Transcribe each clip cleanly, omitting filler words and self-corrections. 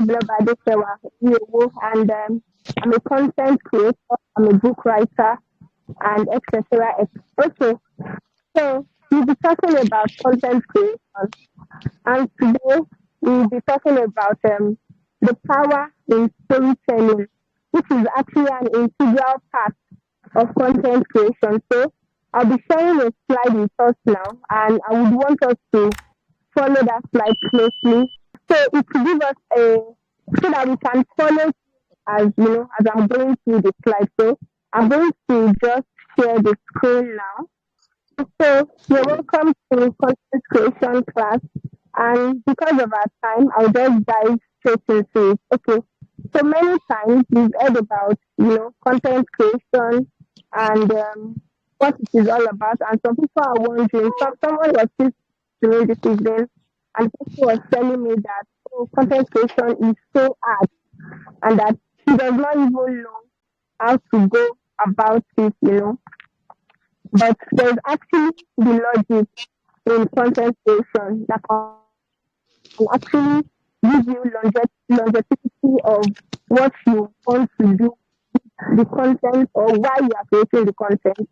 blog Adesewa, Oriowo, and I'm a content creator, I'm a book writer, and etc. Okay, so we'll be talking about content creation, and today we'll be talking about the power in storytelling, which is actually an integral part of content creation. So I'll be sharing a slide with us now, and I would want us to follow that slide closely. So it will give us so that we can follow as as I'm going through the slide. So I'm going to just share the screen now. So you're welcome to content creation class, and because of our time, I'll just dive straight into it. Okay. So many times we've heard about content creation and what it is all about, and some people are wondering. Someone was just to me this evening, and people was telling me that content creation is so hard, and that he does not even know how to go about it. But there's actually the logic in content creation that can actually give you longevity of what you want to do, the content, or why you are creating the content.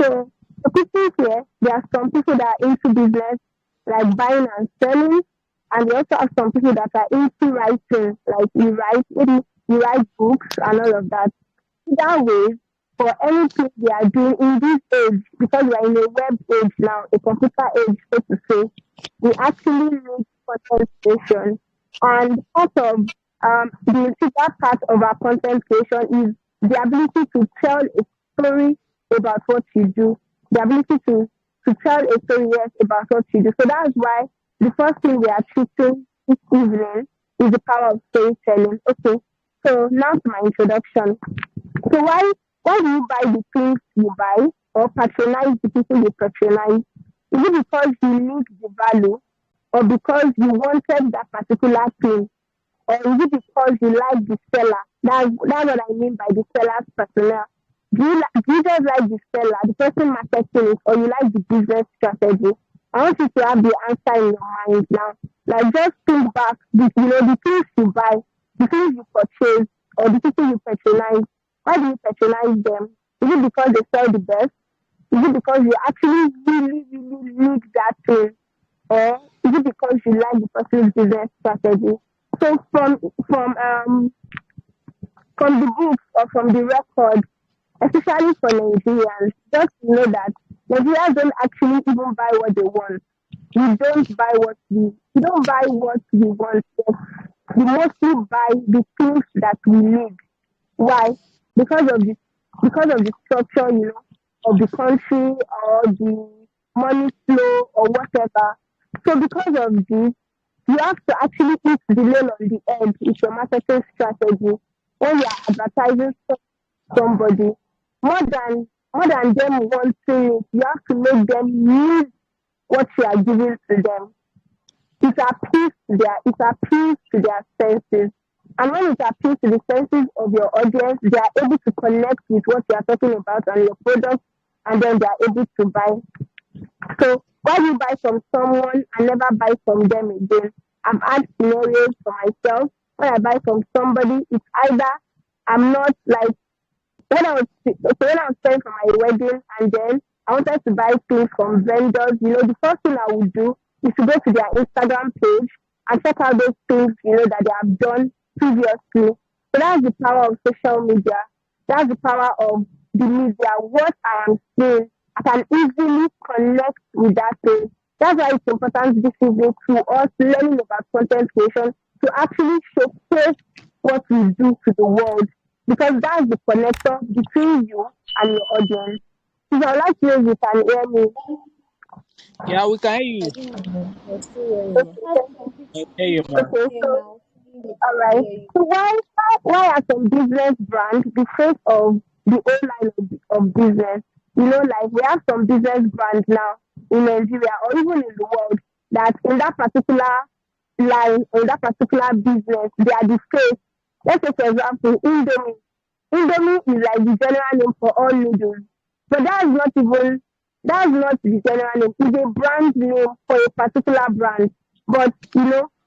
So the people here, there are some people that are into business, like buying and selling, and we also have some people that are into writing, like maybe you write books and all of that. That way, for anything we are doing in this age, because we are in a web age now, a computer age, so to say, we actually need content creation. And part of the integral part of our content creation is the ability to tell a story about what you do, the ability to tell a story, yes, about what you do. So that's why the first thing we are treating this evening is the power of storytelling. Okay, so now to my introduction. So why do you buy the things you buy or patronize the people you patronize? Is it because you need the value, or because you wanted that particular thing, or is it because you like the seller? That's what I mean by the seller's personnel. Do you just like the seller, the person marketing it, or you like the business strategy? I want you to have the answer in your mind now. Like, just think back, the things you buy, the things you purchase, or the people you patronize. Why do you patronize them? Is it because they sell the best? Is it because you actually really, really need that thing? Or is it because you like the person's business strategy? So from the books or from the record, especially for Nigerians, just know that Nigerians don't actually even buy what they want. We don't buy we don't buy what we want. We mostly buy the things that we need. Why? Because of the structure, of the country or the money flow or whatever. So because of this, you have to actually eat the nail on the head with your marketing strategy when you are advertising somebody. More than them wanting it, you have to make them use what you are giving to them. It appeals to their senses. And when it appeals to the senses of your audience, they are able to connect with what you are talking about and your product, and then they are able to buy. So why do you buy from someone and never buy from them again? I've had scenarios for myself. When I buy from somebody, it's either I'm not like when I was paying for my wedding, and then I wanted to buy things from vendors. The first thing I would do is to go to their Instagram page and check out those things that they have done previously. So that's the power of social media. That's the power of the media. What I am seeing, I can easily connect with that thing. That's why it's important this evening to us learning about content creation, to actually showcase what we do to the world, because that's the connector between you and your audience. So I'd like to know if you can hear me. Yeah, we can hear you. Okay, so all right. So why are some business brands the face of the whole line of business? Like we have some business brands now in Nigeria or even in the world that in that particular line or in that particular business, they are the face. Let's say, for example, Indomie. Indomie is like the general name for all noodles. But that's not the general name. It's a brand name for a particular brand. But,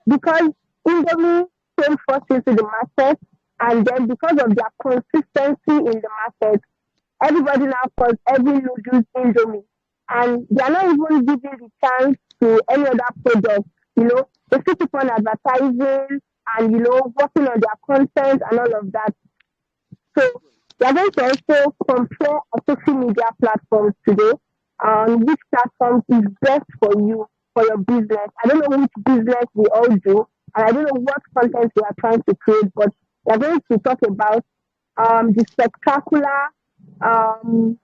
because Indomie came first into the market, and then because of their consistency in the market, everybody now calls every noodles Indomie, and they are not even giving the chance to any other product. They still keep on advertising and working on their content and all of that. So we are going to also compare our social media platforms today on which platform is best for you for your business. I don't know which business we all do, and I don't know what content we are trying to create, but we are going to talk about the spectacular, um,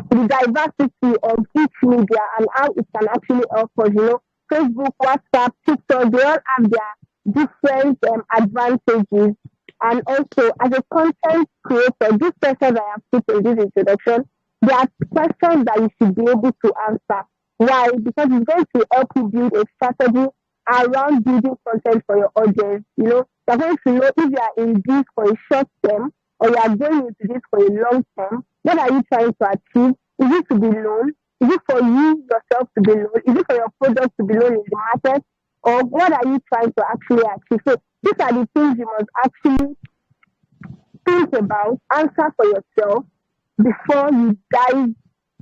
the diversity of each media and how it can actually help us. Facebook, WhatsApp, TikTok, they all have their different advantages. And also, as a content creator, these questions I have put in this introduction, they are questions that you should be able to answer. Why? Because it's going to help you build a strategy around building content for your audience. You're going to know if you are in this for a short term or you are going into this for a long term. What are you trying to achieve? Is it to be known? Is it for you yourself to be known? Is it for your product to be known in the market? Or what are you trying to actually achieve? So these are the things you must actually think about, answer for yourself before you dive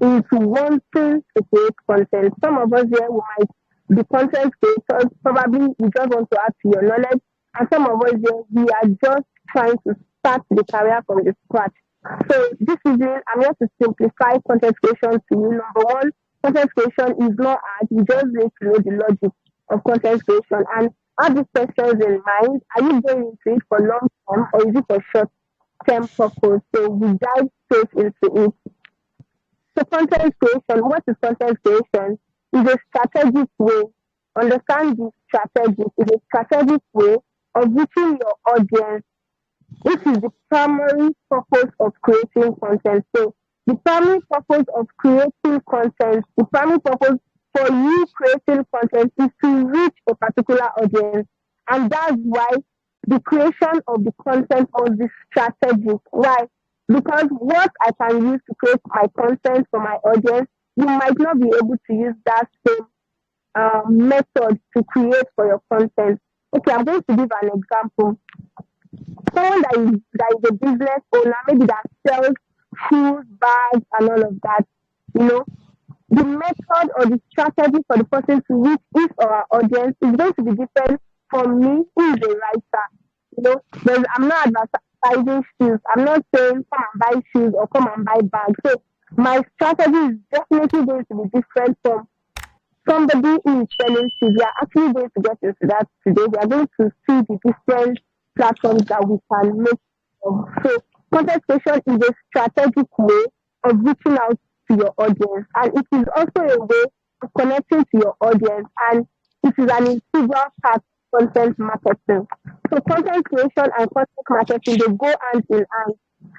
into wanting to create content. Some of us here we might be content creators, probably you just want to add to your knowledge, and some of us here we are just trying to start the career from the scratch. So this evening I'm here to simplify content creation to you. Number one, content creation is not hard. You just need to know the logic of content creation and have these questions in mind. Are you going into it for long term or is it for short term purpose? So we dive straight into it. So content creation, what is content creation? Is a strategic way. Understand this strategy is a strategic way of reaching your audience, which is the primary purpose of creating content. So the primary purpose of creating content, the primary purpose for you creating content is to reach a particular audience. And that's why the creation of the content must be strategic. Why? Because what I can use to create my content for my audience, you might not be able to use that same method to create for your content. Okay, I'm going to give an example. Someone that is a business owner, maybe that sells shoes, bags, and all of that, the method or the strategy for the person to reach his or our audience is going to be different from me, who is a writer. I'm not advertising shoes. I'm not saying come and buy shoes or come and buy bags. So my strategy is definitely going to be different from somebody who is selling shoes. We are actually going to get into that today. We are going to see the different platforms that we can make. So content creation is a strategic way of reaching out to your audience, and it is also a way of connecting to your audience, and it is an integral part of content marketing. So content creation and content marketing, they go hand in hand.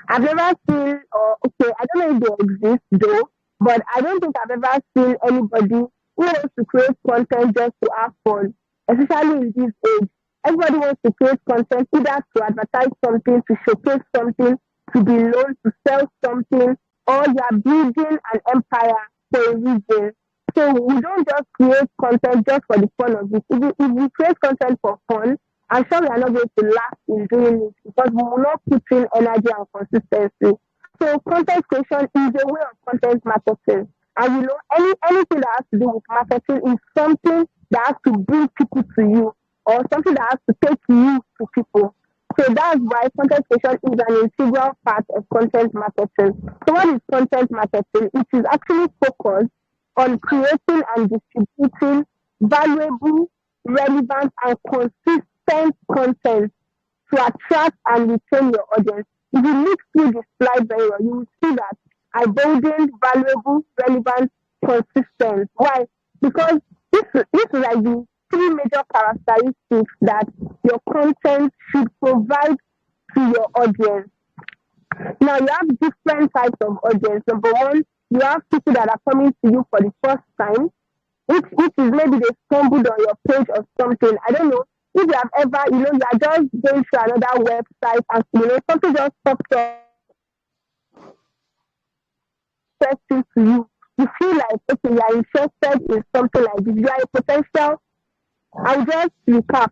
I've never seen, or okay, I don't know if they exist though, but I don't think I've ever seen anybody who wants to create content just to have fun, especially in this age. Everybody wants to create content either to advertise something, to showcase something, to be known, to sell something, or you are building an empire for a reason. So we don't just create content just for the fun of it. If we create content for fun, I'm sure we are not going to last in doing it because we will not put in energy and consistency. So content creation is a way of content marketing. And anything that has to do with marketing is something that has to bring people to you or something that has to take you to people. So that's why content creation is an integral part of content marketing. So what is content marketing? It is actually focused on creating and distributing valuable, relevant, and consistent content to attract and retain your audience. If you look through the slide very well, you will see that I boldened valuable, relevant, consistent. Why? Because this is like the three major characteristics that your content should provide to your audience. Now you have different types of audience. Number one, you have people that are coming to you for the first time, which is maybe they stumbled on your page or something. I don't know if you have ever, you are just going to another website and something just pops up to you. You feel like okay, you are interested in something like this. You are a potential. I'll just recap.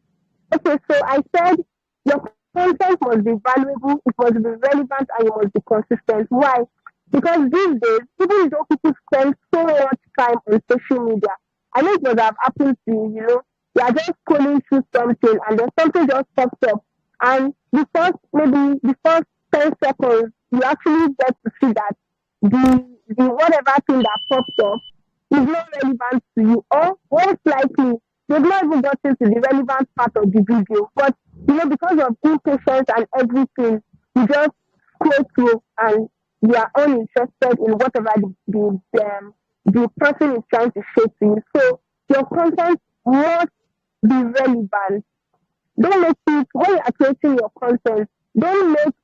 Okay, so I said Your content must be valuable, it must be relevant, and you must be consistent. Why? Because these days, even though people spend so much time on social media, I know it must have happened to you, you are just scrolling through something and then something just pops up. And the first 10 seconds, you actually get to see that the whatever thing that pops up is not relevant to you, or most likely they've not even gotten to the relevant part of the video. But because of impatience and everything, you just scroll through and you are uninterested in whatever the person is trying to show to you. So your content must be relevant. Don't make it when you are creating your content. Don't make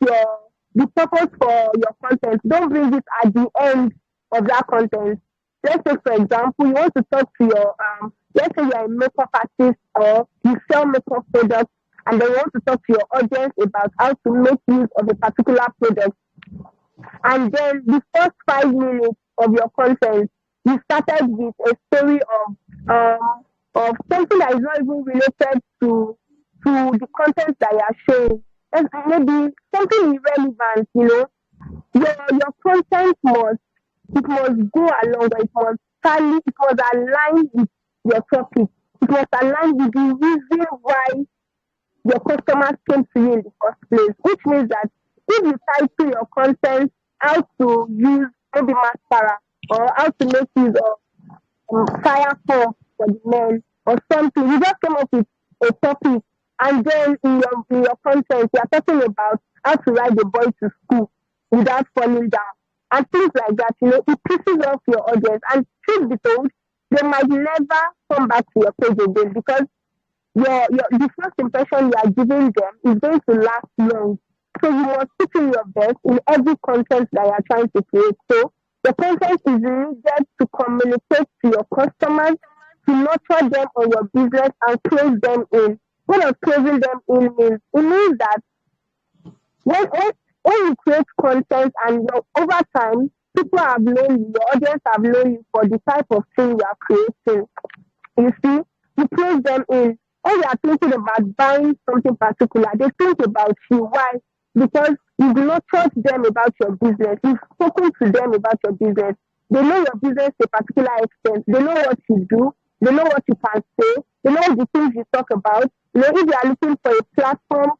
the purpose for your content. Don't bring it at the end of that content. Let's say, for example, you want to talk to your let's say you're a makeup artist or you sell makeup products, and then you want to talk to your audience about how to make use of a particular product. And then the first 5 minutes of your content, you started with a story of something that is not even related to the content that you are showing. And maybe something irrelevant, your content must go along, or it must align with your topic. It must align with the reason why your customers came to you in the first place. Which means that if you title your content how to use maybe mascara, or how to make use of fire for the men or something, you just come up with a topic, and then in your content you are talking about how to ride the boy to school without falling down and things like that. It pisses off your audience, and truth be told, they might never come back to your page again, because the first impression you are giving them is going to last long. So you must put in your best in every content that you are trying to create. So the content is needed to communicate to your customers, to nurture them on your business and close them in. What does closing them in means? It means that when you create content and over time, people have known you, your audience have known you for the type of thing you are creating. You see, you close them in. When they are thinking about buying something particular, they think about you. Why? Because you've nurtured them about your business. You've spoken to them about your business. They know your business to a particular extent. They know what you do. They know what you can say. They know the things you talk about. If you are looking for a platform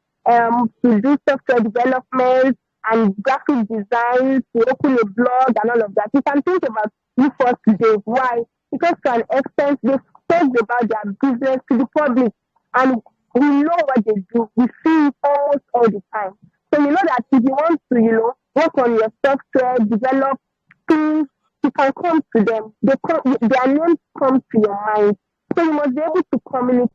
to do software development and graphic design, to open a blog and all of that, you can think about UfirstDEV. Why? Because to an extent, they talk about their business to the public, and we know what they do. We see it almost all the time. So you know that if you want to, work on your software, develop things, you can come to them. Their names come to your mind. So you must be able to communicate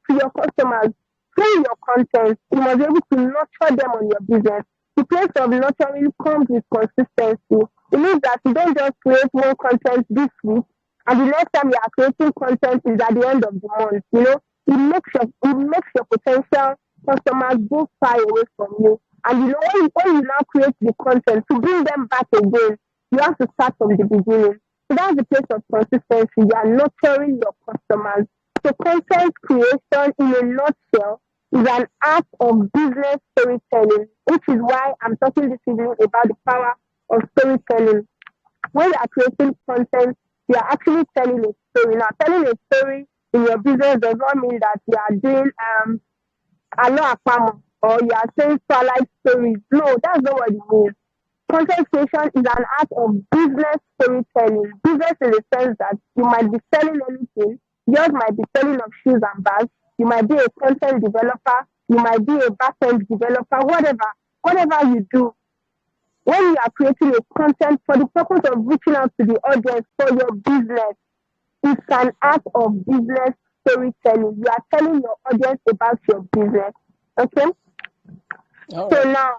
to your customers through your content. You must be able to nurture them on your business. The place of nurturing comes with consistency. It means that you don't just create one content this week, and the next time you are creating content is at the end of the month. It makes your potential customers go far away from you. And when you now create the content to bring them back again, you have to start from the beginning. So that's the place of consistency. You are nurturing your customers. So content creation, in a nutshell, is an art of business storytelling, which is why I'm talking this evening about the power of storytelling. When you are creating content, you are actually telling a story. Now, telling a story in your business does not mean that you are doing or you are saying twilight stories. No, that's not what it means. Content creation is an art of business storytelling. Business in the sense that you might be selling anything. Yours might be selling of shoes and bags. You might be a content developer. You might be a back-end developer. Whatever you do, when you are creating a content for the purpose of reaching out to the audience for your business, it's an art of business storytelling. You are telling your audience about your business. Okay? All So right. now,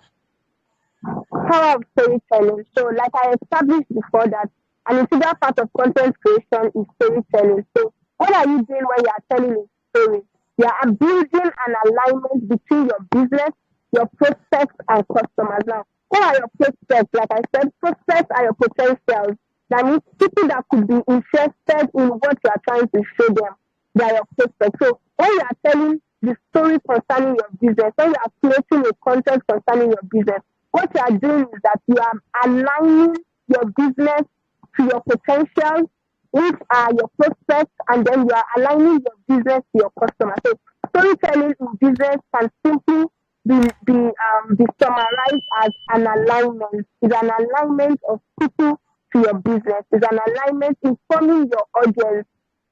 power of storytelling. So like I established before, that an integral part of content creation is storytelling. So what are you doing when you are telling a story? You are building an alignment between your business, your prospects, and customers. Now, what are your prospects? Like I said, prospects are your potentials. That means people that could be interested in what you are trying to show them. They are your prospects. So when you are telling the story concerning your business, when you are creating a content concerning your business, what you are doing is that you are aligning your business to your potential, which are your prospects, and then you are aligning your business to your customers. So storytelling in business can simply be summarized as an alignment. It's an alignment of people to your business. It's an alignment informing your audience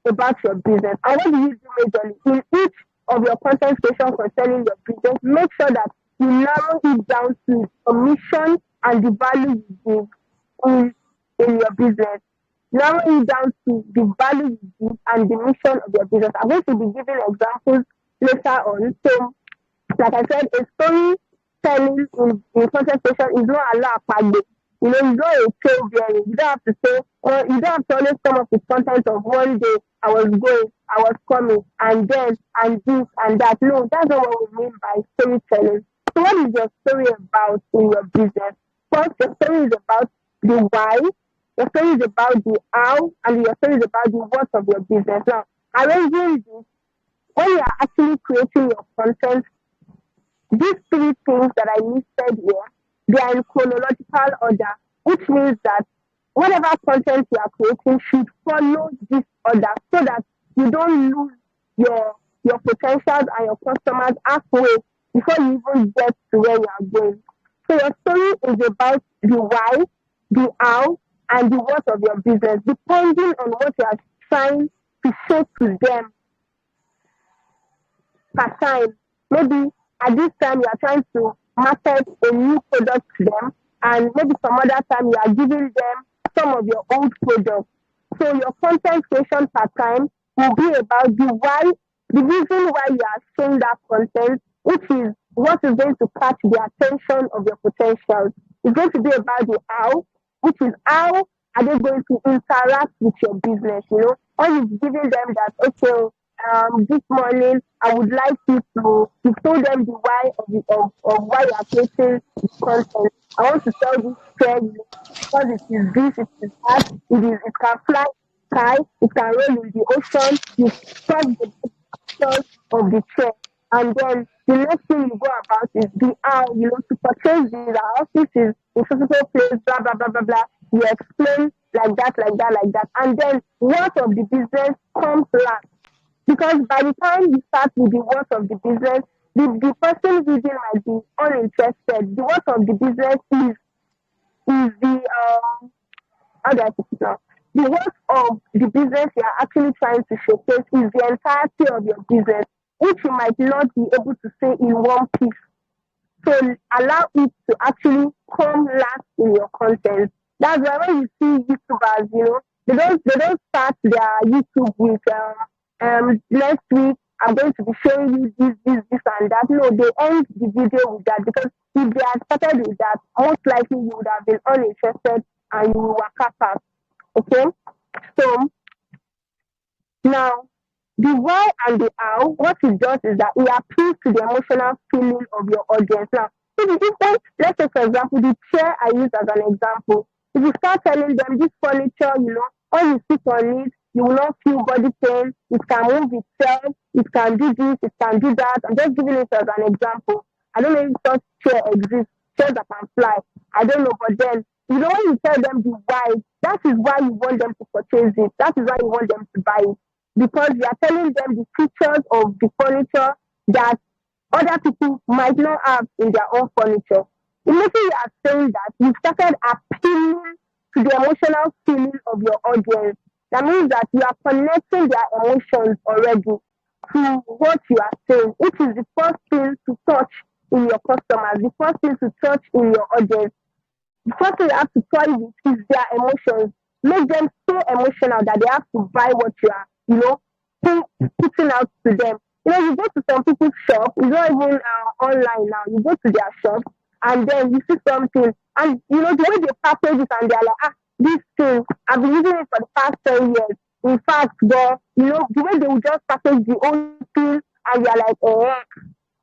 about your business. And what do you do majorly? In each of your content creation concerning your business, make sure that you narrow it down to the mission and the value you give in your business. Narrow it down to the value you give and the mission of your business. I'm going to be giving examples later on. So, like I said, a storytelling in content creation is not allowed. You know, it's not a trail bearing. You don't have to say, or you don't have to always come up with content of one day I was going, I was coming, and then, and this, and that. No, that's not what we mean by storytelling. So what is your story about in your business? First, your story is about the why, your story is about the how, and your story is about the what of your business. Now, arranging this, when you are actually creating your content, these three things that I listed here, they are in chronological order, which means that whatever content you are creating should follow this order so that you don't lose your potentials and your customers halfway before you even get to where you are going. So your story is about the why, the how, and the what of your business, depending on what you are trying to show to them per time. Maybe at this time you are trying to market a new product to them, and maybe some other time you are giving them some of your old products. So your content creation per time will be about the why, the reason why you are showing that content, which is what is going to catch the attention of your potentials. It's going to be about the how, which is how are they going to interact with your business, you know, or you've given them that, okay, this morning I would like you told them the why of why you are creating the content. I want to sell this chair, you know, because it is this, it is that, it can fly sky, it can roll in the ocean, you touch the pictures of the chair. And then the next thing you go about is the how, you know, to purchase this, our office is in physical place, blah, blah, blah, blah, blah. You explain like that, like that, like that. And then what of the business comes last. Because by the time you start with the what of the business, the person reading might be uninterested. The what of the business is the how do I put it now? The what of the business you are actually trying to showcase is the entirety of your business, which you might not be able to say in one piece. So allow it to actually come last in your content. That's why when you see YouTubers, you know, they don't start their YouTube with next week I'm going to be showing you this and that. No, they end the video with that, because if they had started with that, most likely you would have been uninterested and you will walk past. Okay? So now the why and the how, what it does is that it appeals to the emotional feeling of your audience. Now, if you say, let's say for example, the chair I use as an example, if you start telling them this furniture, you know, when you sit on it, you will not feel body pain, it can move itself, it can do this, it can do that. I'm just giving it as an example. I don't know if such chair exists, chairs that can fly. I don't know, but then, you know, when you tell them the why, that is why you want them to purchase it. That is why you want them to buy it. Because you are telling them the features of the furniture that other people might not have in their own furniture. Immediately you are saying that, you started appealing to the emotional feeling of your audience. That means that you are connecting their emotions already to what you are saying, which is the first thing to touch in your customers, the first thing to touch in your audience. The first thing you have to toy with is their emotions. Make them so emotional that they have to buy what you are, you know, putting out to them. You know, you go to some people's shop, it's not even online now. You go to their shop and then you see something, and you know, the way they package it, and they're like, this thing, I've been using it for the past 10 years. In fact, you know, the way they will just package the whole thing, and you're like,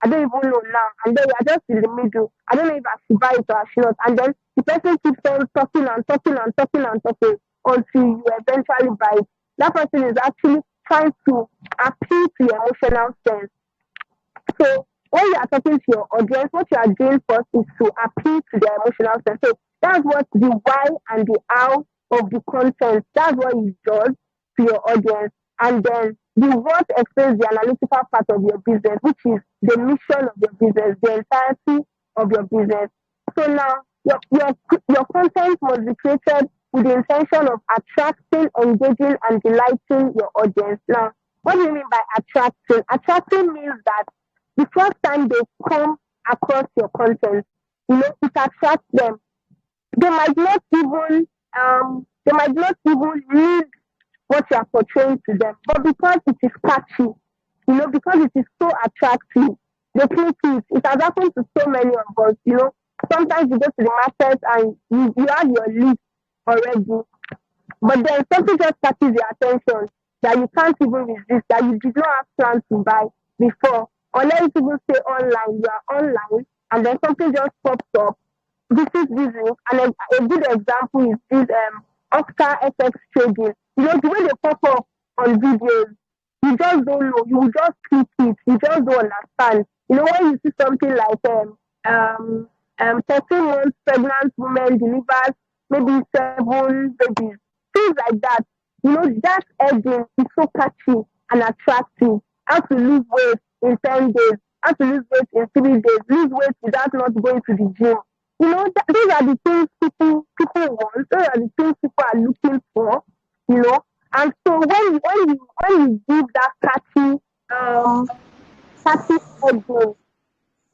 I don't even know now. And then you're just in the middle. I don't know if I should buy it or I should not. And then the person keeps on talking and talking and talking and talking until you eventually buy it. That person is actually trying to appeal to your emotional sense. So when you are talking to your audience, what you are doing first is to appeal to their emotional sense. So that's what the why and the how of the content. That's what it does to your audience. And then the what explains the analytical part of your business, which is the mission of your business, the entirety of your business. So now your content must be created with the intention of attracting, engaging, and delighting your audience. Now, what do you mean by attracting? Attracting means that the first time they come across your content, it attracts them. They might not even read what you are portraying to them, but because it is catchy, because it is so attractive, they click it. It has happened to so many of us. Sometimes you go to the market and you have your list already, but then something just catches your attention that you can't even resist, that you did not have plans to buy before. Or let me even say online, you are online, and then something just pops up. This is busy, and a good example is this Oscar FX trading. The way they pop up on videos, you just don't know. You will just click it. You just don't understand. When you see something like 13 months pregnant woman delivers maybe 7 babies, things like that. That heading is so catchy and attractive. How to lose weight in 10 days, how to lose weight in 3 days, lose weight without not going to the gym. Those are the things people want. Those are the things people are looking for. And so when you give that catchy heading,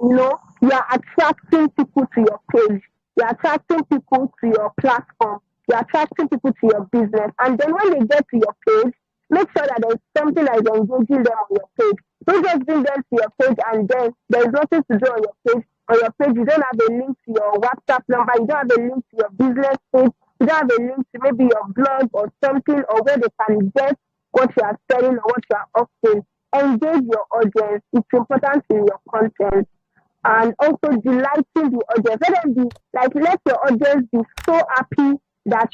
you are attracting people to your page. You're attracting people to your platform. You're attracting people to your business. And then when they get to your page, make sure that there's something that is engaging them on your page. Don't just bring them to your page and then there's nothing to do on your page. On your page, you don't have a link to your WhatsApp number. You don't have a link to your business page. You don't have a link to maybe your blog or something, or where they can get what you are selling or what you are offering. Engage your audience. It's important in your content. And also delighting the audience. Let your audience be so happy that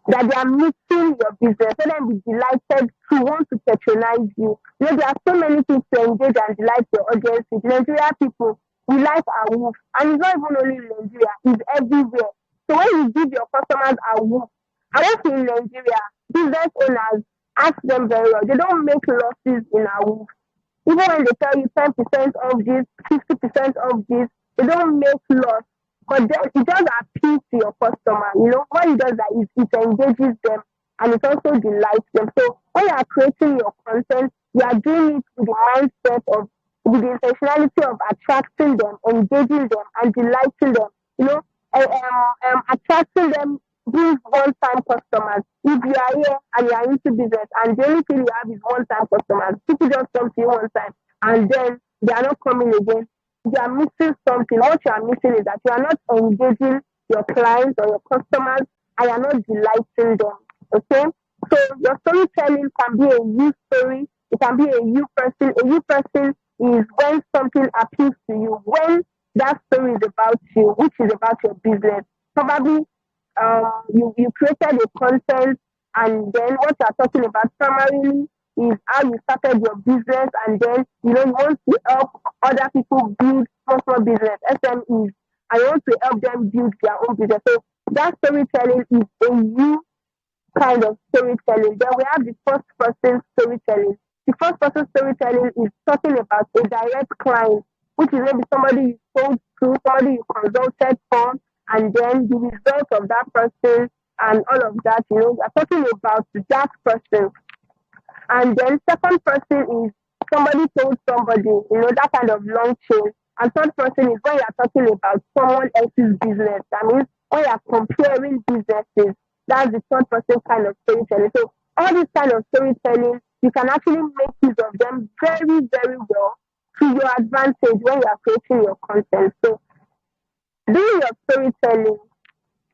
they are meeting your business. Let them be delighted to want to patronize you. There are so many things to engage and delight your audience with. Nigeria people, we like our woof. And it's not even only in Nigeria, it's everywhere. So when you give your customers a woof, I work in Nigeria, business owners ask them very well. They don't make losses in our woof. Even when they tell you 10% of this, 50% of this, they don't make loss. But then it just appeals to your customer. What it does that is it engages them and it also delights them. So when you are creating your content, you are doing it with the mindset of, with the intentionality of attracting them, engaging them, and delighting them. Attracting them brings one-time customers. If you are here and you are into business and the only thing you have is one-time customers, people just come to you one time and then they are not coming again. You are missing something. What you are missing is that you are not engaging your clients or your customers and you are not delighting them. Okay? So your storytelling can be a you story. It can be a you person. A you person is when something appeals to you, when that story is about you, which is about your business. Probably you created a content and then what you are talking about primarily is how you started your business and then you want to help other people build small business, SMEs, and you want to help them build their own business. So that storytelling is a new kind of storytelling. Then we have the first person storytelling. The first person storytelling is talking about a direct client, which is maybe somebody you sold to, somebody you consulted for, and then the result of that person and all of that, you're talking about that person. And then second person is somebody told somebody, that kind of long chain. And third person is when you're talking about someone else's business. That means when you're comparing businesses, that's the third person kind of storytelling. So all this kind of storytelling, you can actually make use of them very, very well to your advantage when you are creating your content. So doing your storytelling,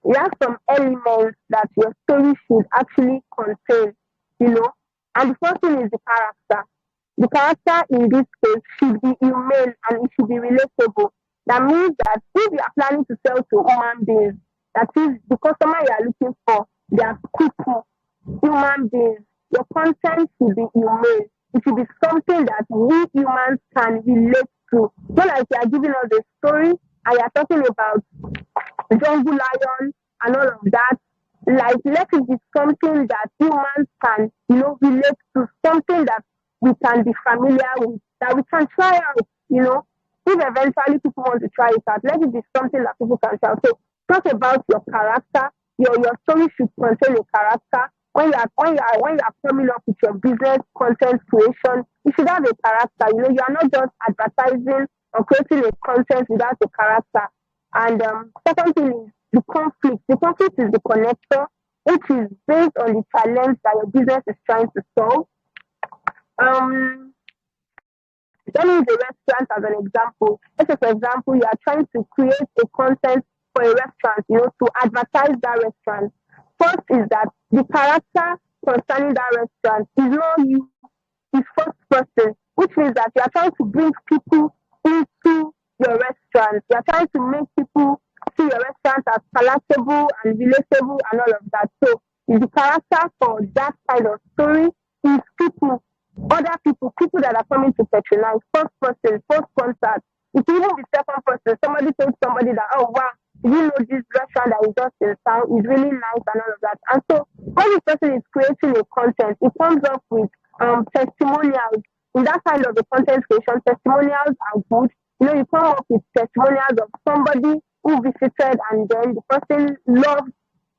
you have some elements that your story should actually contain, And the first thing is the character. The character in this case should be humane and it should be relatable. That means that if you are planning to sell to human beings, that is the customer you are looking for, they are people, human beings. Your content should be humane. It should be something that we humans can relate to. Not like you are giving us a story and you are talking about jungle lion and all of that. Like, let it be something that humans can, relate to, something that we can be familiar with, that we can try out, if eventually people want to try it out, let it be something that people can try out. So talk about your character. Your story should contain a character. When you are coming up with your business content creation, you should have a character. You are not just advertising or creating a content without a character. And second thing is the conflict. The conflict is the connector, which is based on the challenge that your business is trying to solve. Um, Let me use a restaurant as an example. Let's say, for example, you are trying to create a content for a restaurant, to advertise that restaurant. First is that the character concerning that restaurant is not you, is first person, which means that you are trying to bring people into your restaurant. You are trying to make people see your restaurant as palatable and relatable and all of that. So the character for that kind of story is people, other people that are coming to patronize. First person, first contact. It will even be second person. Somebody told somebody that, oh wow, you know this restaurant that is just in town is really nice and all of that. And so when this person is creating a content, it comes up with testimonials. In that kind of a content creation, testimonials are good. You come up with testimonials of somebody who visited and then the person loved,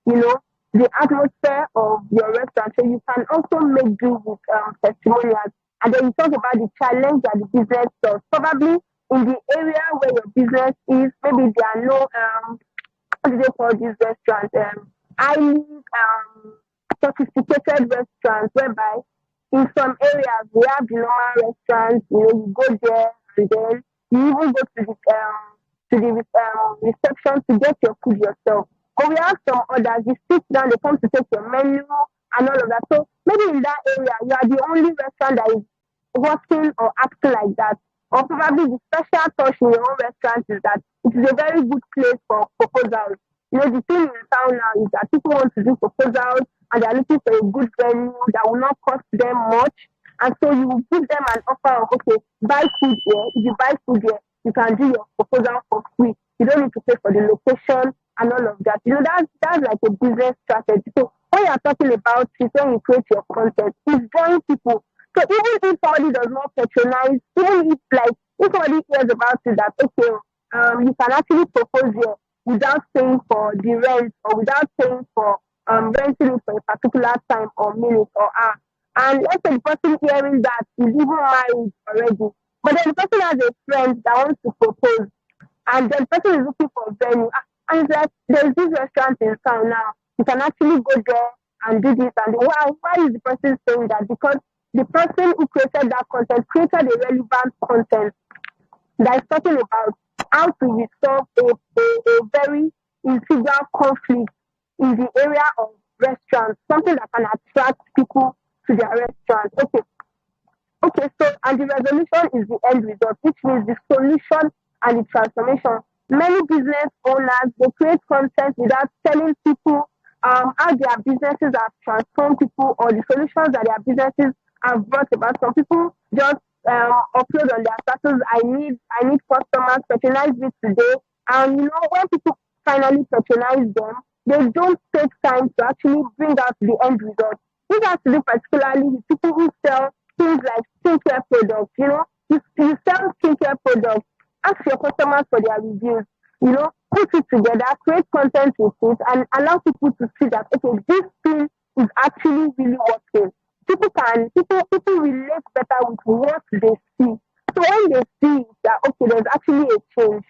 the atmosphere of your restaurant. So you can also make do with testimonials. And then you talk about the challenge that the business does. Probably in the area where your business is, maybe there are no, what do they call these restaurants? Highly sophisticated restaurants, whereby in some areas we have the normal restaurants. You go there and then you even go to the reception to get your food yourself. But we have some others, you sit down, they come to take your menu and all of that. So maybe in that area, you are the only restaurant that is working or acting like that. Or probably the special touch in your own restaurant is that it is a very good place for proposals. The thing in town now is that people want to do proposals and they're looking for a good venue that will not cost them much. And so you will give them an offer of, okay, buy food here. If you buy food here, you can do your proposal for free. You don't need to pay for the location and all of that. That's like a business strategy. So when you're talking about it, when you create your content, it's drawing people. So even if somebody does not patronize, even if somebody hears about it, that okay, you can actually propose here without paying for the rent or without paying for renting it for a particular time or minute or hour. And let's say the person hearing that is even married already, but then the person has a friend that wants to propose, and the person is looking for a venue. And it's like, there's this restaurant in town now. You can actually go there and do this and why is the person saying that? Because the person who created that content created a relevant content that is talking about how to resolve a very integral conflict in the area of restaurants, something that can attract people to their restaurants. Okay, so and the resolution is the end result, which means the solution and the transformation. Many business owners, they create content without telling people how their businesses have transformed people or the solutions that their businesses have brought about. Some people just upload on their status, I need customers, patronize me today. And when people finally patronize them, they don't take time to actually bring out the end result. This has to do particularly with people who sell things like skincare products. You sell skincare products, ask your customers for their reviews, put it together, create content with it, and allow people to see that, okay, this thing is actually really working. People relate better with what they see. So when they see that, okay, there's actually a change,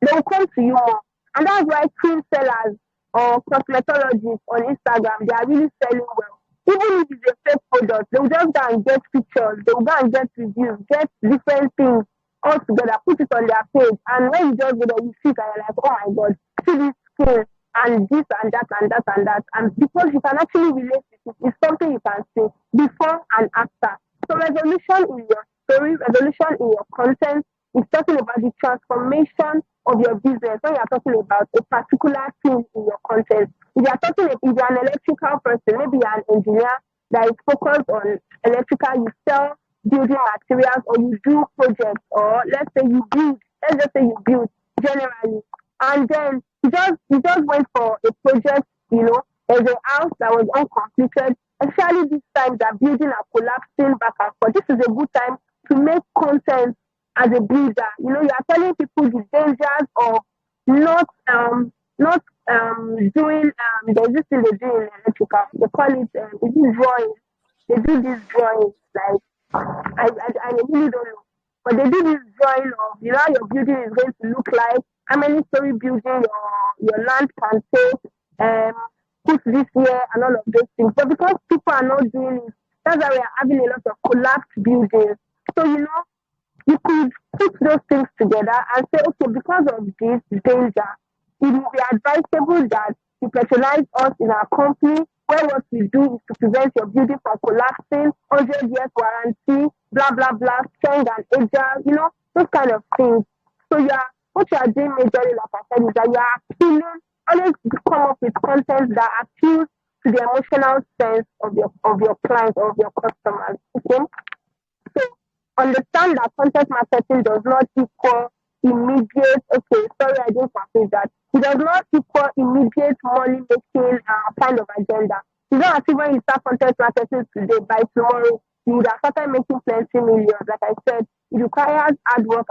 they will come to you more. And that's why cream sellers or cosmetologists on Instagram, they are really selling well. Even if it's a fake product, they will just go and get pictures, they will go and get reviews, get different things all together, put it on their page. And when you just go there, you see it and you're like, oh my God, see this skin and this and that and that and that. And because you can actually relate with it, it's something you can see before and after. So resolution in your story, resolution in your content is talking about the transformation of your business. When you're talking about a particular thing in your content, if you're an electrical person, maybe you're an engineer, that is focused on electrical, you sell building materials, or you do projects, or let's say you build, let's just say you build generally. And then you just went for a project, there's a house that was uncompleted, especially these times that building are collapsing back and forth. This is a good time to make content as a builder. You are telling people the dangers of not doing there's this thing they do in electrical. They call it is it drawing. They do these drawings like I really don't know. But they do this drawing of how your building is going to look like, how many story building your land can take, put this here and all of those things. But because people are not doing it, that's why we are having a lot of collapsed buildings. So you could put those things together and say, okay, because of this danger, it will be advisable that you patronize us in our company, where what we do is to prevent your building from collapsing, 100 years warranty, blah, blah, blah, strong and agile, those kind of things. So what you are doing majorly, like I said, is that you are appealing, always come up with content that appeals to the emotional sense of your clients or of your customers. Okay? So understand that content marketing does not equal immediate, okay, sorry, I didn't complete that. It does not equal immediate money making kind of agenda. You don't have to when you start content marketing today, by tomorrow, you would have started making plenty millions. Like I said, it requires hard work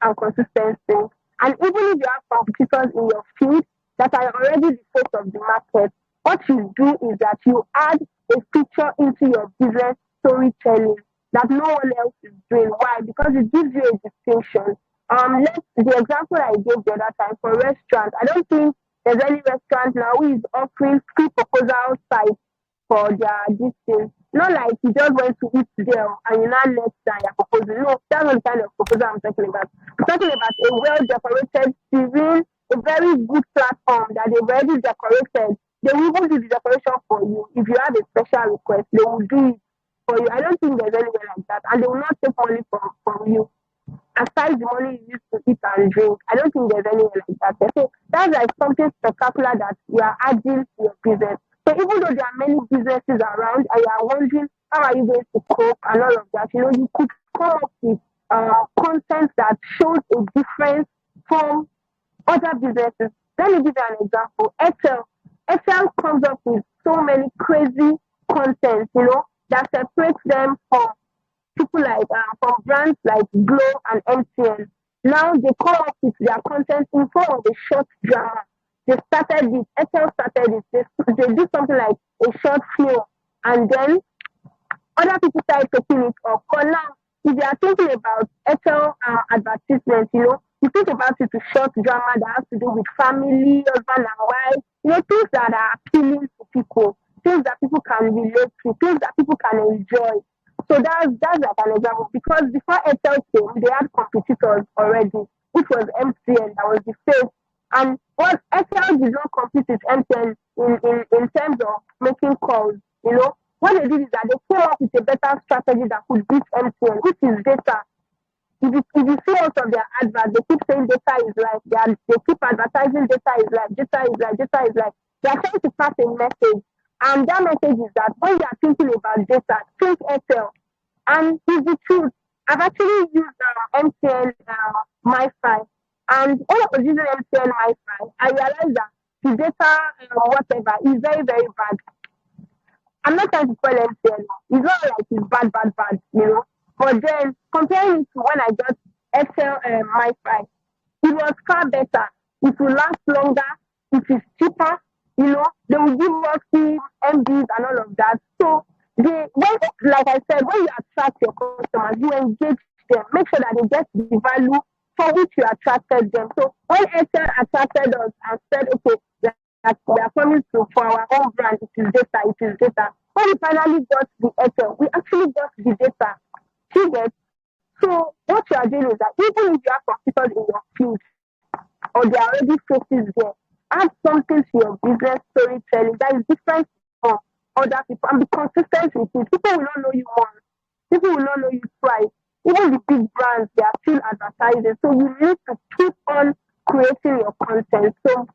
and consistency. And even if you have competitors in your field that are already the face of the market, what you do is that you add a feature into your business storytelling that no one else is doing. Why? Because it gives you a distinction. The example I gave the other time for restaurants, I don't think there's any restaurant now who is offering free proposal sites for their distance. Not like you just went to eat there and you now next time you're proposing. No, that's not the kind of proposal I'm talking about. I'm talking about a well-decorated, serene, a very good platform that they've already decorated. They will even do the decoration for you. If you have a special request, they will do it for you. I don't think there's anywhere like that. And they will not take money from you. Aside the money you used to eat and drink, I don't think there's anywhere like that. So that's like something spectacular that you are adding to your business. So even though there are many businesses around and you are wondering how are you going to cope and all of that, you could come up with content that shows a difference from other businesses. Let me give you an example. Excel comes up with so many crazy content, that separates them from people like from brands like Glow and MTN. Now they come up with their content in form of a short drama. They started this, Excel started this, they do something like a short film, and then other people started taking it up. For now, if you are thinking about Excel advertisements, you think about it to short drama that has to do with family, husband and wife, things that are appealing to people, things that people can relate to, things that people can enjoy. So that's like an example, because before Airtel came, they had competitors already, which was MTN, that was the face. And what Airtel did not compete with MTN in terms of making calls, what they did is that they came up with a better strategy that could beat MTN, which is data. If you see most of their adverts, they keep saying data is life. They keep advertising data is life, data is life, data is life. They are trying to pass a message. And that message is that when you are thinking about data, think Airtel. And it's the truth. I've actually used MTN MiFi. And when I was using MTN MiFi, I realized that the data, whatever, is very, very bad. I'm not trying to call MTN. It's not like it's bad, But then, comparing it to when I got Excel MiFi, it was far better. It will last longer. It is cheaper. They will give us the MBs and all of that. So, like I said, when you attract your customers, you engage them. Make sure that they get the value for which you attracted them. So, when Excel attracted us and said, okay, that we are coming to for our own brand, it is data. When we finally got the Excel, we actually got the data. See that? So, what you are doing is that even if you have competitors in your field, or they are already faces there, add something to your business storytelling that is different from other people and be consistent with it. People will not know you once. People will not know you twice. Even the big brands, they are still advertising. So you need to keep on creating your content. So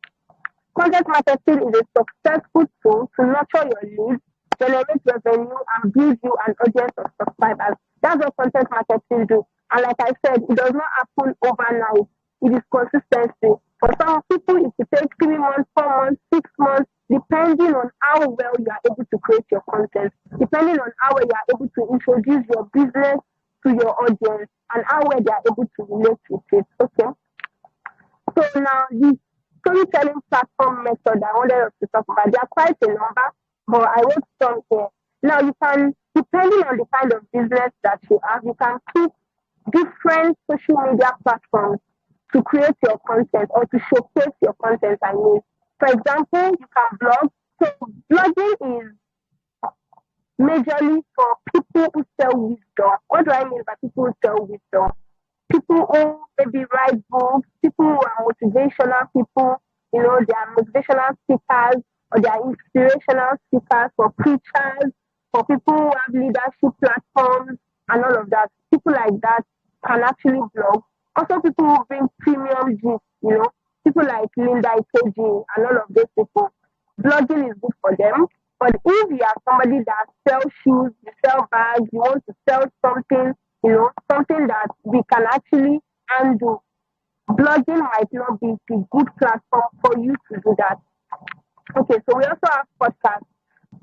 content marketing is a successful tool to nurture your leads, generate revenue and build you an audience of subscribers. That's what content marketing do. And like I said, it does not happen overnight. It is consistency. For some people, it will take 3 months, 4 months, 6 months, depending on how well you are able to create your content, depending on how well you are able to introduce your business to your audience, and how well they are able to relate with it. Okay. So now the storytelling platform method I wanted us to talk about, there are quite a number, but I wrote some here. Now you can, depending on the kind of business that you have, you can pick different social media platforms to create your content or to showcase your content. I mean, for example, you can blog. So blogging is majorly for people who sell wisdom. What do I mean by people who sell wisdom? People who maybe write books, people who are motivational people, they are motivational speakers or they are inspirational speakers, for preachers, for people who have leadership platforms and all of that. People like that can actually blog. Also people who bring premium gifts, people like Linda Ikeji and all of those people. Blogging is good for them. But if you are somebody that sells shoes, you sell bags, you want to sell something, something that we can actually handle, blogging might not be a good platform for you to do that. Okay, so we also have podcasts.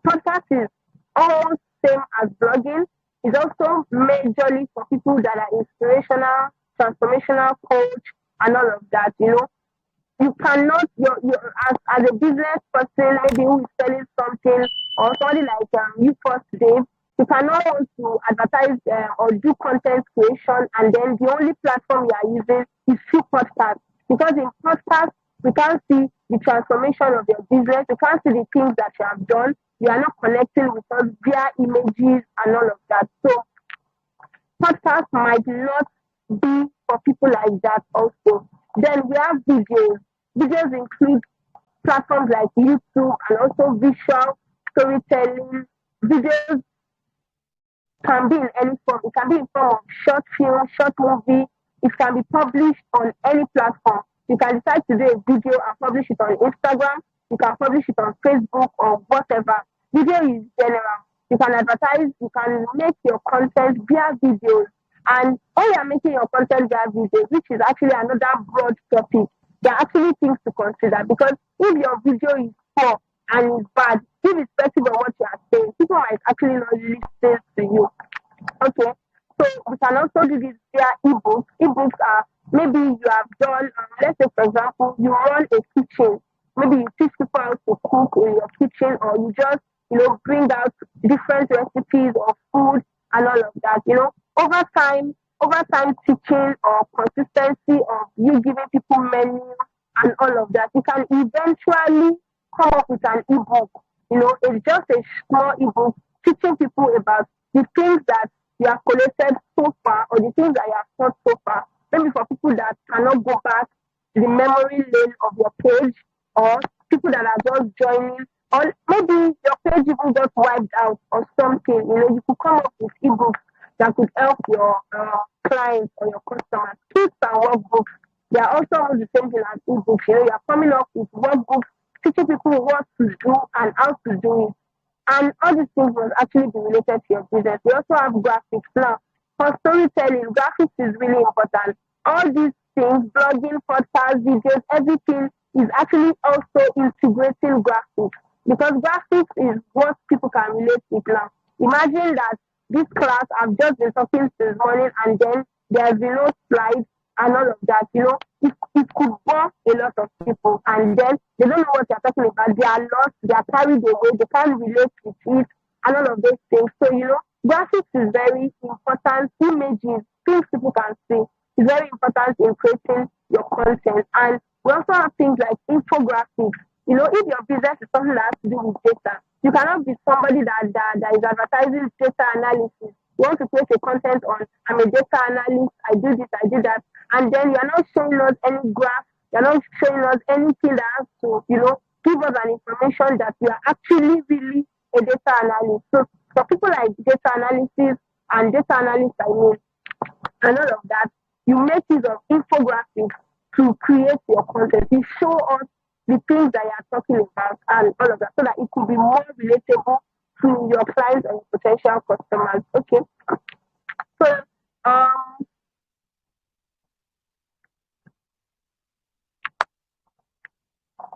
Podcast is almost same as blogging. It's also majorly for people that are inspirational, transformational coach, and all of that. You cannot, as a business person, maybe who is selling something, or somebody like UfirstDEV, you cannot want to advertise or do content creation, and then the only platform you are using is through podcast. Because in podcast, we can't see the transformation of your business, you can't see the things that you have done, you are not connecting with us via images and all of that. So podcast might not be for people like that also. Then we have videos. Videos include platforms like YouTube and also visual storytelling. Videos can be in any form. It can be in form of short film, short movie. It can be published on any platform. You can decide to do a video and publish it on Instagram. You can publish it on Facebook or whatever. Video is general. You can advertise. You can make your content via videos. And when you are making your content via videos, which is actually another broad topic, there are actually things to consider, because if your video is poor and is bad, irrespective of what you are saying, people might actually not listen to you. Okay, so we can also do this via ebooks. Ebooks are, maybe you have done, let's say for example, you run a kitchen. Maybe you teach people how to cook in your kitchen, or you just, bring out different recipes of food and all of that. Over time teaching or consistency of you giving people menus and all of that, you can eventually come up with an ebook. It's just a small ebook teaching people about the things that you have collected so far, or the things that you have taught so far. Maybe for people that cannot go back to the memory lane of your page, or people that are just joining, or maybe your page even just wiped out or something. You could come up with ebooks that could help your clients or your customers. Tips and workbooks, they are also the same thing as ebooks. You are coming up with workbooks, teaching people what to do and how to do it. And all these things must actually be related to your business. We also have graphics. Now, for storytelling, graphics is really important. All these things, blogging, podcasts, videos, everything is actually also integrating graphics, because graphics is what people can relate with now. Imagine that this class, I've just been talking this morning, and then there's been no slides and all of that. It could bore a lot of people, and then they don't know what they're talking about. They are lost, they are carried away, they can't relate with it, and all of those things. So, graphics is very important. Images, things people can see, is very important in creating your content. And we also have things like infographics. If your business is something that has to do with data, you cannot be somebody that is advertising data analysis. You want to create a content on, I'm a data analyst, I do this, I do that, and then you're not showing us any graph, you're not showing us anything that has to, give us an information that you are actually really a data analyst. So for people like data analysis and data analysts, and all of that, you make use of infographics to create your content. You show us the things that you are talking about and all of that, so that it could be more relatable to your clients and potential customers. Okay. So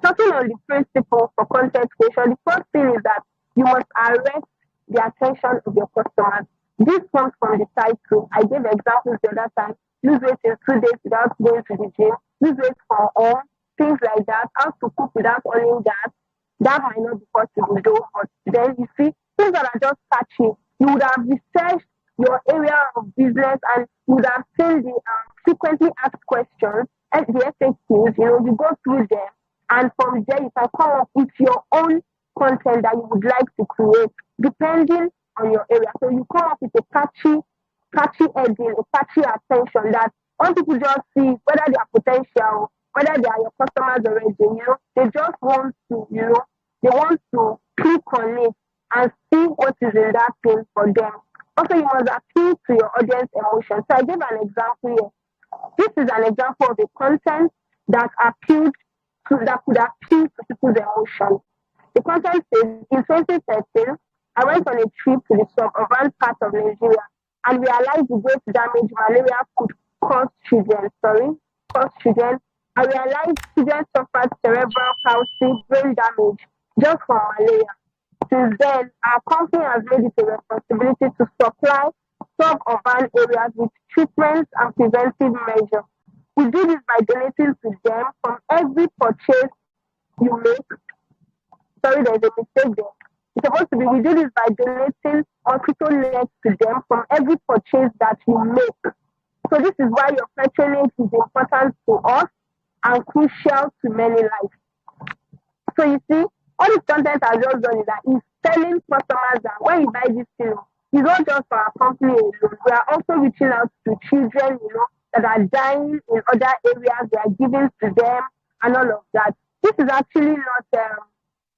talking on the principle for content creation, the first thing is that you must arrest the attention of your customers. This comes from the title. I gave examples the other time. Lose weight in 2 days without going to the gym. Lose weight for all. Things like that. How to cook without owning gas. That might not be possible though. But then you see, things that are just catchy. You would have researched your area of business and you would have seen the frequently asked questions, the FAQs, you go through them. And from there, you can come up with your own content that you would like to create, depending on your area. So you come up with a catchy heading, a catchy attention that when people just see whether they are potential, whether they are your customers already, they just want to, they want to click on it and see what is in that thing for them. Also, you must appeal to your audience emotions. So I gave an example here. This is an example of a content that could appeal to people's emotions. The content says, in 2013, I went on a trip to the suburban part of Nigeria and realized the great damage malaria could cause children. I realized children suffered cerebral palsy, brain damage just from malaria. Since then, our company has made it a responsibility to supply suburban areas with treatments and preventive measures. We do this by donating to them from every purchase you make. Sorry, there's a mistake there. It's supposed to be, we do this by donating mosquito nets to them from every purchase that you make. So this is why your patronage is important to us and crucial to many lives. So you see, all this content I've just done is that it's telling customers that when you buy this thing, it's not just for our company alone. We are also reaching out to children, that are dying in other areas. We are giving to them and all of that. This is actually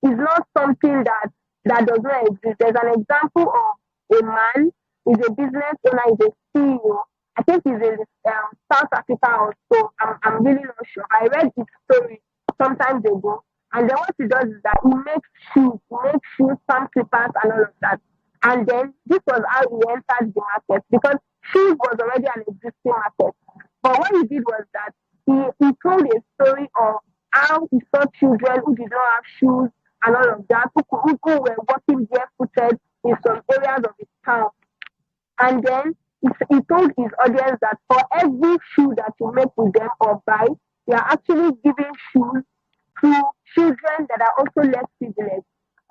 is not something that does not exist. There's an example of a man, he's a business owner, he's a CEO. I think he's in South Africa also. I'm really not sure. I read his story some time ago. And then what he does is that he makes shoes, some slippers and all of that. And then this was how he entered the market because shoes was already an existing market. But what he did was that he told a story of how he saw children who did not have shoes and all of that, who were walking barefooted in some areas of his town. And then he told his audience that for every shoe that you make with them or buy, you are actually giving shoes to children that are also less privileged.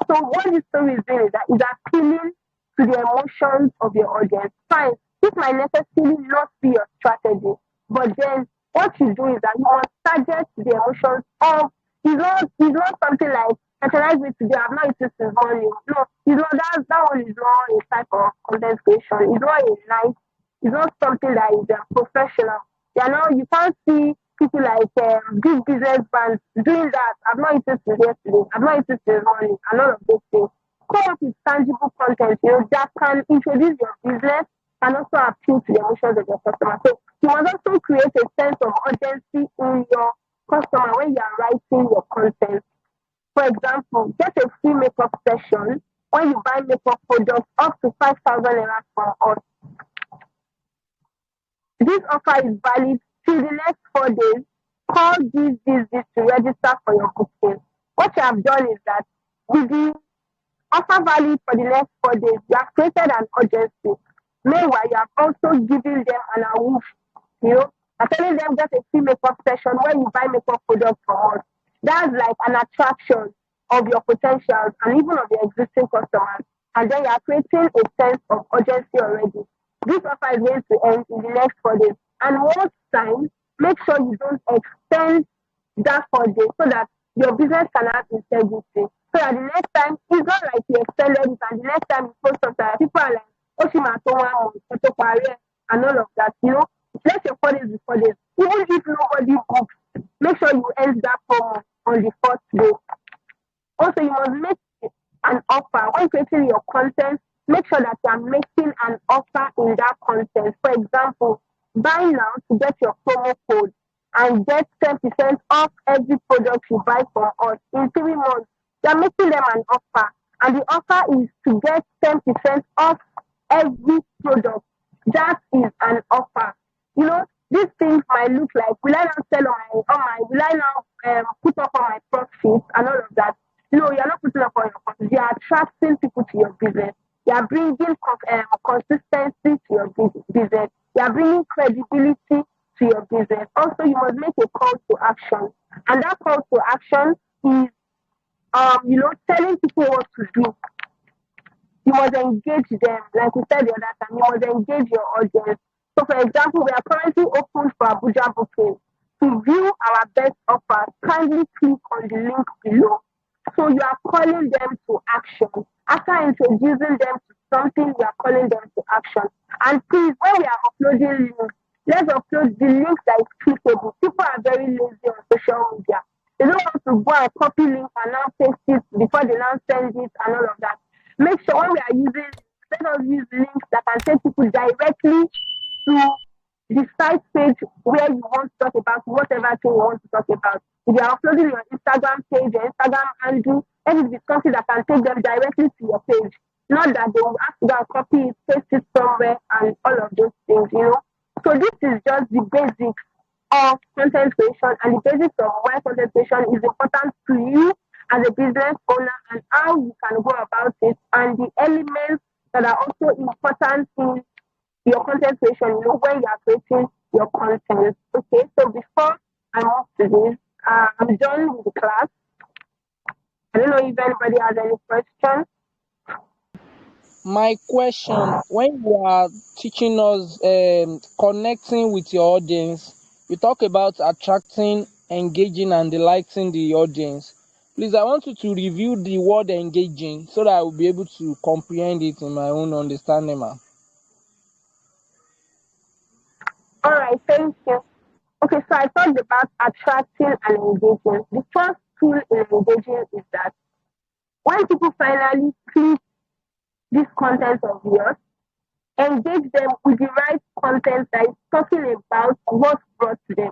So what this story is doing is that it's appealing to the emotions of your audience. Fine, this might necessarily not be your strategy, but then what you do is that you must target the emotions of. It's not something like patronize me today. I'm not interested in volume. No, it's not that one is not a type of content creation. It's not a nice. It's not something that is professional. You can't see people like big business brands doing that. I'm not interested yesterday. I'm not interested in money and all of those things. Come up with tangible content, that can introduce your business and also appeal to the emotions of your customer. So you must also create a sense of urgency in your customer when you are writing your content. For example, get a free makeup session when you buy makeup products up to 5,000 naira from us. This offer is valid till the next 4 days. Call this to register for your booking. What you have done is that with the offer valid for the next 4 days, you have created an urgency. Meanwhile, you have also given them an awoof. You're telling them get a free makeup session where you buy makeup products from us. That's like an attraction of your potentials and even of your existing customers. And then you are creating a sense of urgency already. This offer is going to end in the next 4 days. And most times, make sure you don't extend that 4 days so that your business can have integrity. So that the next time, it's not like you extended it and the next time you post something, people are like, and all of that, let your 4 days be 4 days. Even if nobody books, make sure you end that form on the first day. Also, you must make an offer. When creating your content, make sure that you are making an offer in that content. For example, buy now to get your promo code and get 10% off every product you buy from us in 3 months. You are making them an offer and the offer is to get 10% off every product. That is an offer. These things might look like, will I now sell will I now put up on my profits and all of that? No, you're not putting up on your profits. You are attracting people to your business. You are bringing consistency to your business. You are bringing credibility to your business. Also, you must make a call to action. And that call to action is, telling people what to do. You must engage them. Like we said the other time, you must engage your audience. So, for example, we are currently open for Abuja booking. To view our best offers, kindly click on the link below. So you are calling them to action. After introducing them to something, you are calling them to action. And please, when we are uploading links, let's upload the links that is clickable. People are very lazy on social media. They don't want to go and copy links and now paste it before they now send it and all of that. Make sure when we are using, let us use links that can take people directly to the site page where you want to talk about whatever thing you want to talk about. If you are uploading your Instagram page, your Instagram handle, let it be something that can take them directly to your page. Not that they will have to go and copy it, paste it somewhere, and all of those things, So this is just the basics of content creation and the basics of why content creation is important to you as a business owner and how you can go about it and the elements that are also important in your content creation, when you are creating your content. Okay, so before I move to this, I'm done with the class. I don't know if anybody has any questions. My question: when you are teaching us connecting with your audience, you talk about attracting, engaging, and delighting the audience. Please, I want you to review the word engaging so that I will be able to comprehend it in my own understanding, ma'am. All right, thank you. Okay, so I talked about attracting and engaging. The first tool in engaging is that when people finally click this content of yours, engage them with the right content that is talking about what brought them.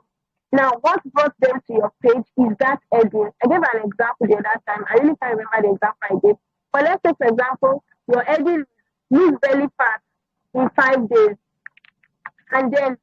Now, what brought them to your page is that heading. I gave an example the other time. I really can't remember the example I gave. But let's say, for example, your heading is lose belly fat in 5 days. And then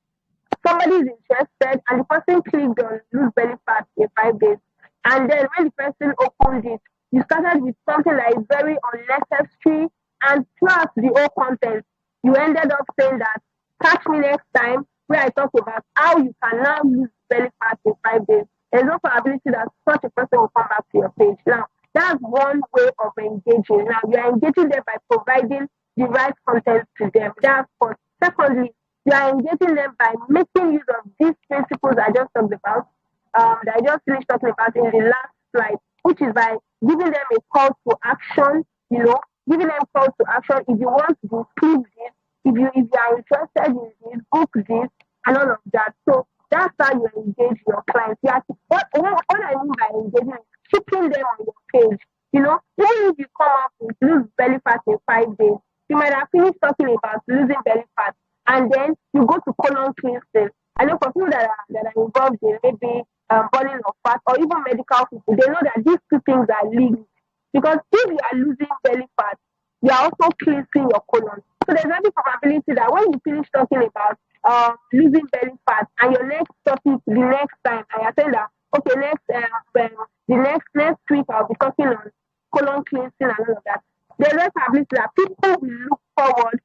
somebody is interested and the person clicked on lose belly fat in 5 days. And then when the person opened it, you started with something that is very unnecessary and plus the whole content. You ended up saying that catch me next time where I talk about how you can now lose belly fat in 5 days. There's no probability that such a person will come back to your page. Now, that's one way of engaging. Now, you are engaging them by providing the right content to them. That's first. Secondly, you are engaging them by making use of these principles I just talked about, that I just finished talking about in the last slide, which is by giving them a call to action, giving them call to action. If you want to click this, if you are interested in this, book this, and all of that. So that's how you engage your clients. What I mean by engaging is keeping them on your page. Even if you come up with lose belly fat in 5 days, you might have finished talking about losing belly fat, and then you go to colon cleansing. I know for people that are involved in maybe burning of fat or even medical people, they know that these two things are linked. Because if you are losing belly fat, you are also cleansing your colon. So there's every probability that when you finish talking about losing belly fat and your next topic the next time, and you're saying that, okay, the next week I'll be talking on colon cleansing and all of that, there's every probability that people will look forward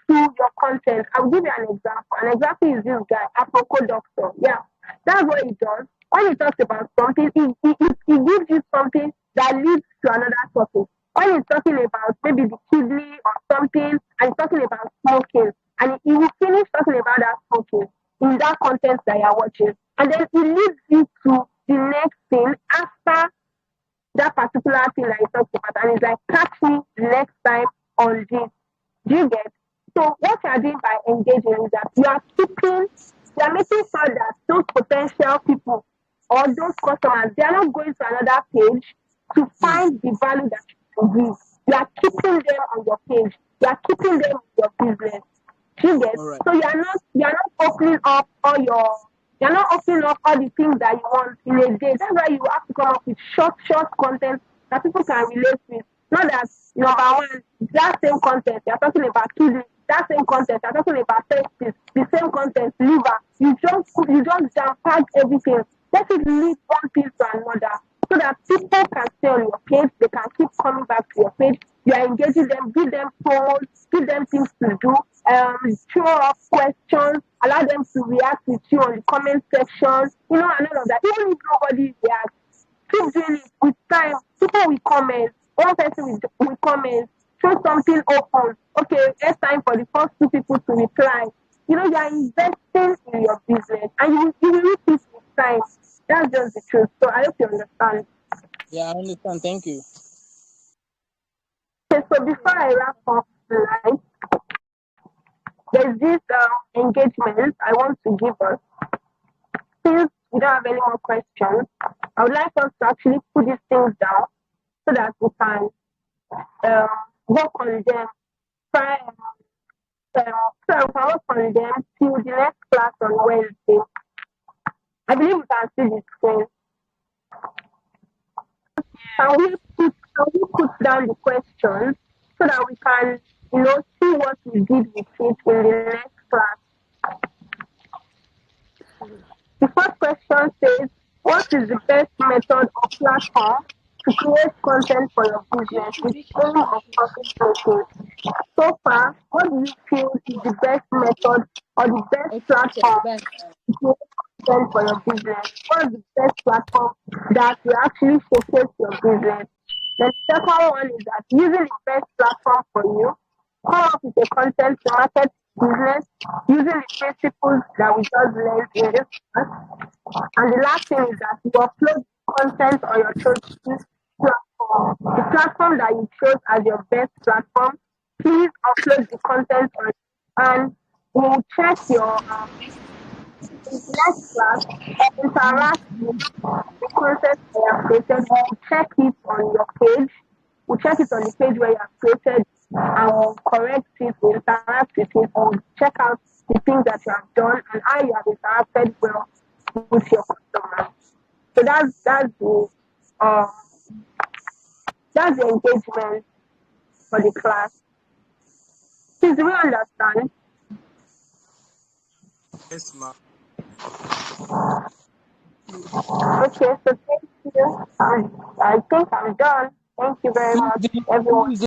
to your content. I'll give you an example. An example is this guy, Apoko Doctor. Yeah, that's what he does. When he talks about something, he gives you something that leads to another topic. When he's talking about maybe the kidney or something, and he's talking about smoking, and he will finish talking about that smoking in that content that you're watching. And then he leads you to the next thing after that particular thing that he talks about. And it's like, catch me next time on this. Do you get? So what you are doing by engaging is that you are making sure that those potential people or those customers, they are not going to another page to find the value that you can give. You are keeping them on your page. You are keeping them in your business. Do you get? Right. So you are not opening up you're not opening up all the things that you want in a day. That's why you have to come up with short content that people can relate with. Not that Number one, that same content you're talking about kidney, that same content you're talking about testes, the same content liver. You just jam pack everything. Let it lead one piece to another so that people can stay on your page. They can keep coming back to your page. You are engaging them, give them polls, give them things to do, throw up questions, allow them to react with you on the comment section, and all of that. Even if nobody reacts, keep doing it with time. People will comment. One person will comment. Show something open. Okay, it's time for the first two people to reply. You are investing in your business and you will reach it with time. That's just the truth. So I hope you understand. Yeah, I understand. Thank you. Okay, so before I wrap up tonight, there's this engagement I want to give us. Since we don't have any more questions, I would like us to actually put these things down so that we can um, work on them. Try so we can work on them till the next class on Wednesday. I believe we can see the screen. Can we put down the questions so that we can see what we did with it in the next class? The first question says, what is the best method or platform to create content for your business with aim of profit making? So far, what do you feel is the best method or the best Okay, platform thanks. to create content for your business? What is the best platform that will actually showcase your business? The second one is that using the best platform for you, come up with a content to market business using the principles that we just learned in this class. And the last thing is that you upload content on your chosen platform. The platform that you chose as your best platform, please upload the content on it. And we'll check your in the next class, interact with the content that you have created. We'll check it on your page. We'll check it on the page where you have created and we'll correct it, we'll interact with it, we'll check out the things that you have done and how you have interacted well with your customers. So uh, that's the engagement for the class. Please, do we understand? Yes, ma'am. Okay, so thank you. I think I'm done. Thank you very much, everyone. Please,